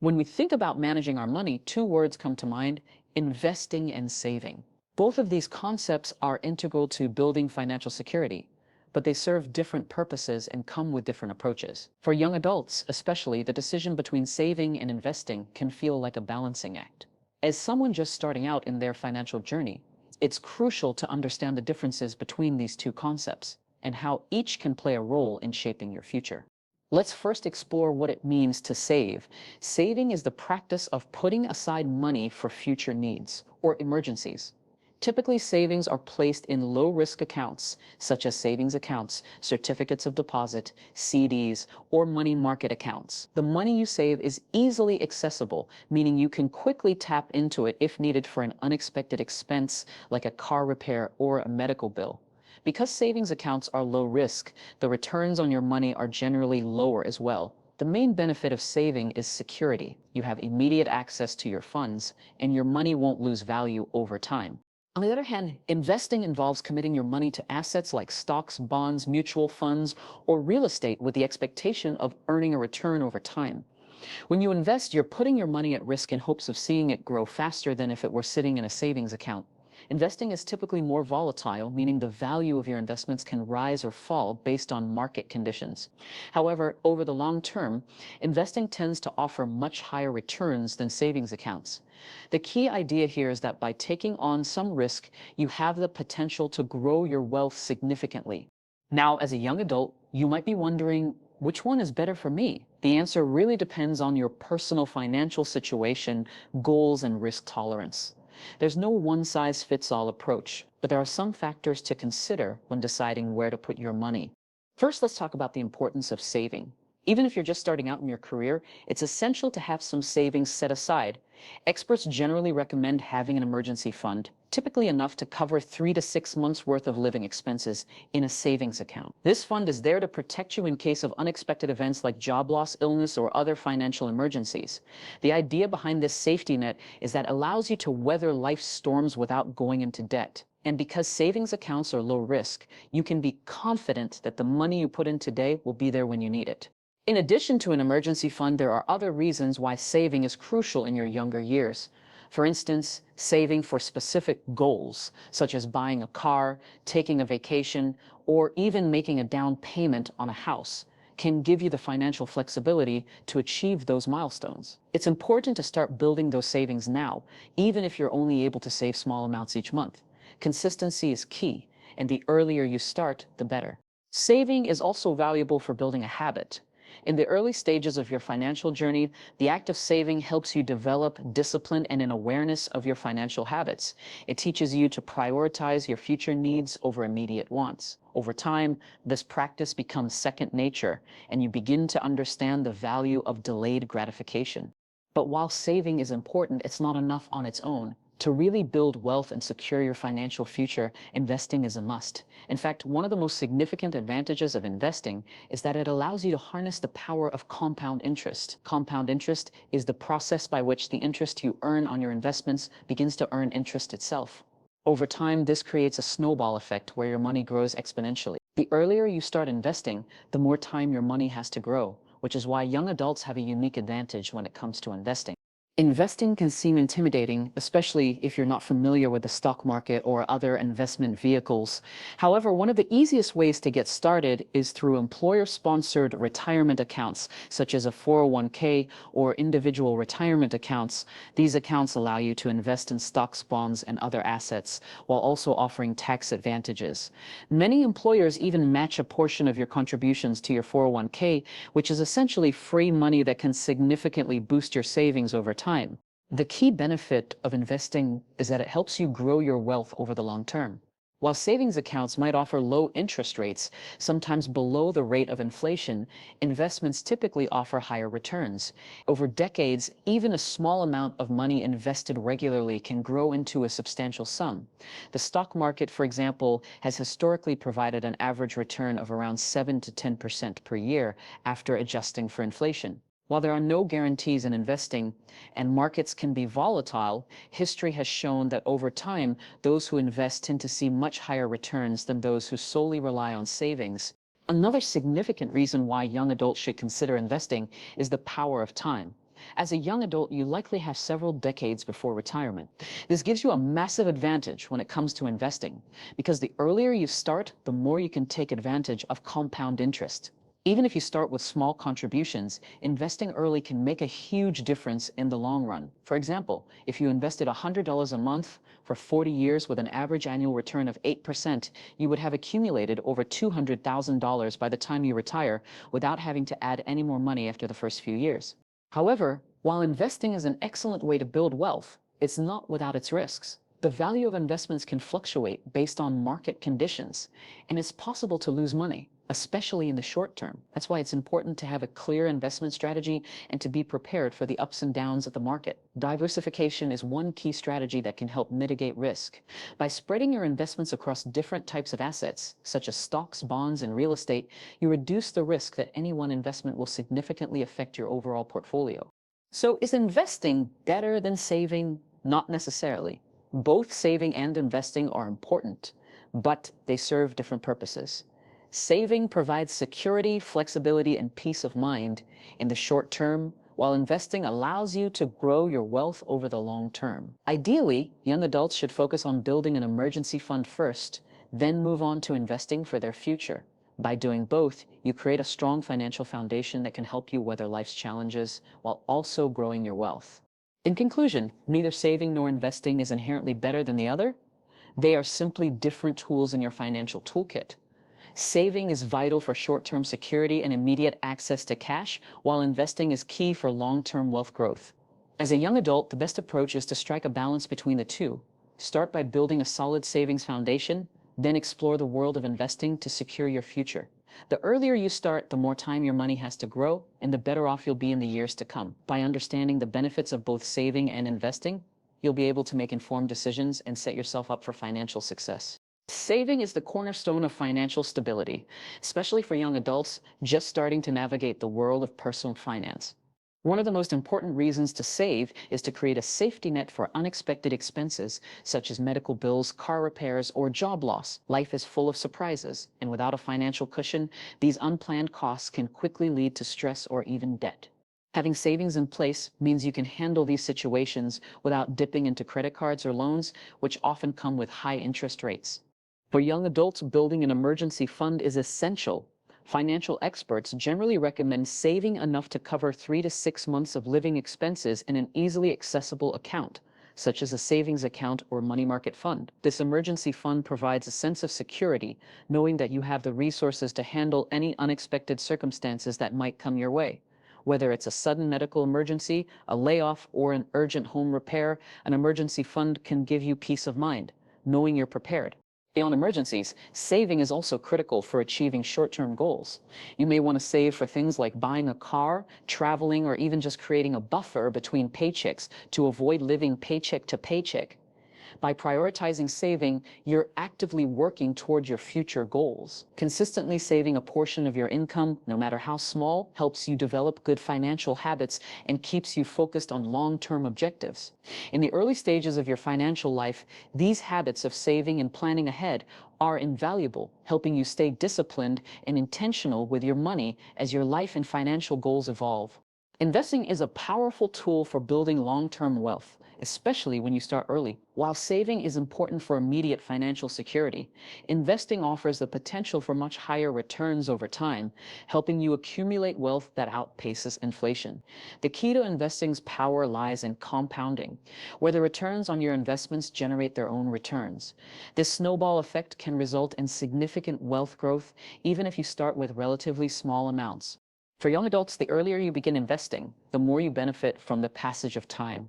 When we think about managing our money, two words come to mind: investing and saving. Both of these concepts are integral to building financial security, but they serve different purposes and come with different approaches. For young adults, especially, the decision between saving and investing can feel like a balancing act. As someone just starting out in their financial journey, it's crucial to understand the differences between these two concepts and how each can play a role in shaping your future. Let's first explore what it means to save. Saving is the practice of putting aside money for future needs or emergencies. Typically, savings are placed in low-risk accounts, such as savings accounts, certificates of deposit, CDs, or money market accounts. The money you save is easily accessible, meaning you can quickly tap into it if needed for an unexpected expense like a car repair or a medical bill. Because savings accounts are low risk, the returns on your money are generally lower as well. The main benefit of saving is security. You have immediate access to your funds, and your money won't lose value over time. On the other hand, investing involves committing your money to assets like stocks, bonds, mutual funds, or real estate with the expectation of earning a return over time. When you invest, you're putting your money at risk in hopes of seeing it grow faster than if it were sitting in a savings account. Investing is typically more volatile, meaning the value of your investments can rise or fall based on market conditions. However, over the long term, investing tends to offer much higher returns than savings accounts. The key idea here is that by taking on some risk, you have the potential to grow your wealth significantly. Now, as a young adult, you might be wondering, which one is better for me? The answer really depends on your personal financial situation, goals, and risk tolerance. There's no one-size-fits-all approach, but there are some factors to consider when deciding where to put your money. First, let's talk about the importance of saving. Even if you're just starting out in your career, it's essential to have some savings set aside. Experts generally recommend having an emergency fund, typically enough to cover 3 to 6 months worth of living expenses in a savings account. This fund is there to protect you in case of unexpected events like job loss, illness, or other financial emergencies. The idea behind this safety net is that it allows you to weather life's storms without going into debt. And because savings accounts are low risk, you can be confident that the money you put in today will be there when you need it. In addition to an emergency fund, there are other reasons why saving is crucial in your younger years. For instance, saving for specific goals, such as buying a car, taking a vacation, or even making a down payment on a house, can give you the financial flexibility to achieve those milestones. It's important to start building those savings now, even if you're only able to save small amounts each month. Consistency is key, and the earlier you start, the better. Saving is also valuable for building a habit. In the early stages of your financial journey, the act of saving helps you develop discipline and an awareness of your financial habits. It teaches you to prioritize your future needs over immediate wants. Over time, this practice becomes second nature, and you begin to understand the value of delayed gratification. But while saving is important, it's not enough on its own. To really build wealth and secure your financial future, investing is a must. In fact, one of the most significant advantages of investing is that it allows you to harness the power of compound interest. Compound interest is the process by which the interest you earn on your investments begins to earn interest itself. Over time, this creates a snowball effect where your money grows exponentially. The earlier you start investing, the more time your money has to grow, which is why young adults have a unique advantage when it comes to investing. Investing can seem intimidating, especially if you're not familiar with the stock market or other investment vehicles. However, one of the easiest ways to get started is through employer-sponsored retirement accounts, such as a 401k or individual retirement accounts. These accounts allow you to invest in stocks, bonds, and other assets, while also offering tax advantages. Many employers even match a portion of your contributions to your 401k, which is essentially free money that can significantly boost your savings over time. The key benefit of investing is that it helps you grow your wealth over the long term. While savings accounts might offer low interest rates, sometimes below the rate of inflation, investments typically offer higher returns. Over decades, even a small amount of money invested regularly can grow into a substantial sum. The stock market, for example, has historically provided an average return of around 7 to 10% per year after adjusting for inflation. While there are no guarantees in investing and markets can be volatile, history has shown that over time, those who invest tend to see much higher returns than those who solely rely on savings. Another significant reason why young adults should consider investing is the power of time. As a young adult, you likely have several decades before retirement. This gives you a massive advantage when it comes to investing, because the earlier you start, the more you can take advantage of compound interest. Even if you start with small contributions, investing early can make a huge difference in the long run. For example, if you invested $100 a month for 40 years with an average annual return of 8%, you would have accumulated over $200,000 by the time you retire without having to add any more money after the first few years. However, while investing is an excellent way to build wealth, it's not without its risks. The value of investments can fluctuate based on market conditions, and it's possible to lose money, especially in the short term. That's why it's important to have a clear investment strategy and to be prepared for the ups and downs of the market. Diversification is one key strategy that can help mitigate risk. By spreading your investments across different types of assets, such as stocks, bonds, and real estate, you reduce the risk that any one investment will significantly affect your overall portfolio. So is investing better than saving? Not necessarily. Both saving and investing are important, but they serve different purposes. Saving provides security, flexibility, and peace of mind in the short term, while investing allows you to grow your wealth over the long term. Ideally, young adults should focus on building an emergency fund first, then move on to investing for their future. By doing both, you create a strong financial foundation that can help you weather life's challenges while also growing your wealth. In conclusion, neither saving nor investing is inherently better than the other. They are simply different tools in your financial toolkit. Saving is vital for short-term security and immediate access to cash, while investing is key for long-term wealth growth. As a young adult, the best approach is to strike a balance between the two. Start by building a solid savings foundation, then explore the world of investing to secure your future. The earlier you start, the more time your money has to grow, and the better off you'll be in the years to come. By understanding the benefits of both saving and investing, you'll be able to make informed decisions and set yourself up for financial success. Saving is the cornerstone of financial stability, especially for young adults just starting to navigate the world of personal finance. One of the most important reasons to save is to create a safety net for unexpected expenses, such as medical bills, car repairs, or job loss. Life is full of surprises, and without a financial cushion, these unplanned costs can quickly lead to stress or even debt. Having savings in place means you can handle these situations without dipping into credit cards or loans, which often come with high interest rates. For young adults, building an emergency fund is essential. Financial experts generally recommend saving enough to cover 3 to 6 months of living expenses in an easily accessible account, such as a savings account or money market fund. This emergency fund provides a sense of security, knowing that you have the resources to handle any unexpected circumstances that might come your way. Whether it's a sudden medical emergency, a layoff, or an urgent home repair, an emergency fund can give you peace of mind, knowing you're prepared. Beyond emergencies, saving is also critical for achieving short-term goals. You may want to save for things like buying a car, traveling, or even just creating a buffer between paychecks to avoid living paycheck to paycheck. By prioritizing saving, you're actively working toward your future goals. Consistently saving a portion of your income, no matter how small, helps you develop good financial habits and keeps you focused on long-term objectives. In the early stages of your financial life, these habits of saving and planning ahead are invaluable, helping you stay disciplined and intentional with your money as your life and financial goals evolve. Investing is a powerful tool for building long-term wealth, especially when you start early. While saving is important for immediate financial security, investing offers the potential for much higher returns over time, helping you accumulate wealth that outpaces inflation. The key to investing's power lies in compounding, where the returns on your investments generate their own returns. This snowball effect can result in significant wealth growth, even if you start with relatively small amounts. For young adults, the earlier you begin investing, the more you benefit from the passage of time.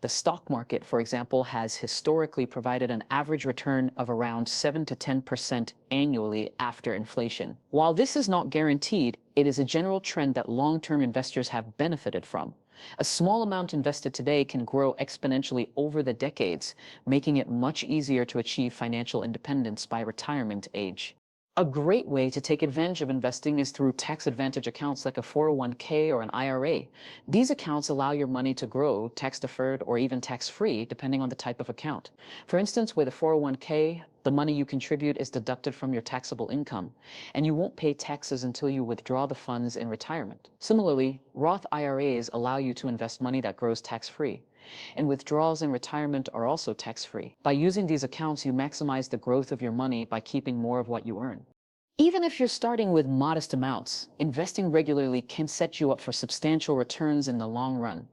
The stock market, for example, has historically provided an average return of around 7 to 10% annually after inflation. While this is not guaranteed, it is a general trend that long-term investors have benefited from. A small amount invested today can grow exponentially over the decades, making it much easier to achieve financial independence by retirement age. A great way to take advantage of investing is through tax advantage accounts like a 401k or an IRA. These accounts allow your money to grow tax deferred or even tax free, depending on the type of account. For instance, with a 401k, The money you contribute is deducted from your taxable income, and you won't pay taxes until you withdraw the funds in retirement. Similarly, Roth IRAs allow you to invest money that grows tax-free, and withdrawals in retirement are also tax-free. By using these accounts, you maximize the growth of your money by keeping more of what you earn. Even if you're starting with modest amounts, investing regularly can set you up for substantial returns in the long run.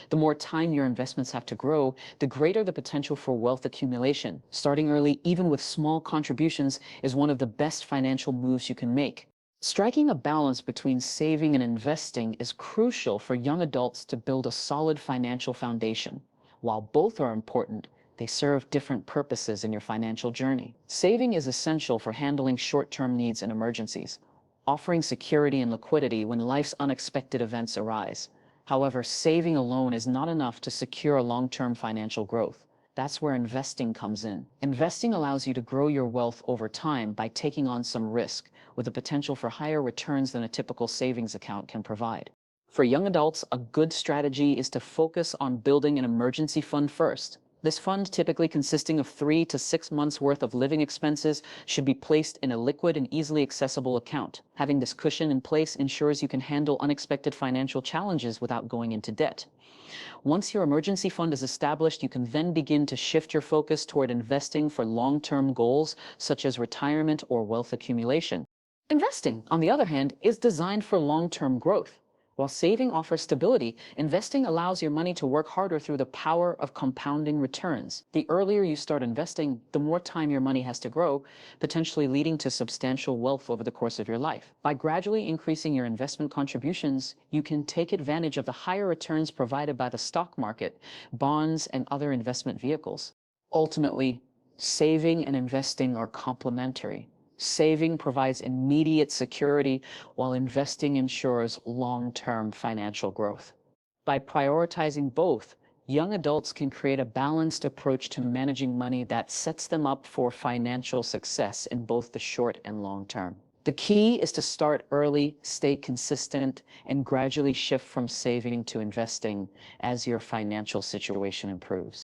The more time your investments have to grow, the greater the potential for wealth accumulation. Starting early, even with small contributions, is one of the best financial moves you can make. Striking a balance between saving and investing is crucial for young adults to build a solid financial foundation. While both are important, they serve different purposes in your financial journey. Saving is essential for handling short-term needs and emergencies, offering security and liquidity when life's unexpected events arise. However, saving alone is not enough to secure long-term financial growth. That's where investing comes in. Investing allows you to grow your wealth over time by taking on some risk, with the potential for higher returns than a typical savings account can provide. For young adults, a good strategy is to focus on building an emergency fund first. This fund, typically consisting of 3 to 6 months worth of living expenses, should be placed in a liquid and easily accessible account. Having this cushion in place ensures you can handle unexpected financial challenges without going into debt. Once your emergency fund is established, you can then begin to shift your focus toward investing for long-term goals, such as retirement or wealth accumulation. Investing, on the other hand, is designed for long-term growth. While saving offers stability, investing allows your money to work harder through the power of compounding returns. The earlier you start investing, the more time your money has to grow, potentially leading to substantial wealth over the course of your life. By gradually increasing your investment contributions, you can take advantage of the higher returns provided by the stock market, bonds, and other investment vehicles. Ultimately, saving and investing are complementary. Saving provides immediate security, while investing ensures long-term financial growth. By prioritizing both, young adults can create a balanced approach to managing money that sets them up for financial success in both the short and long term. The key is to start early, stay consistent, and gradually shift from saving to investing as your financial situation improves.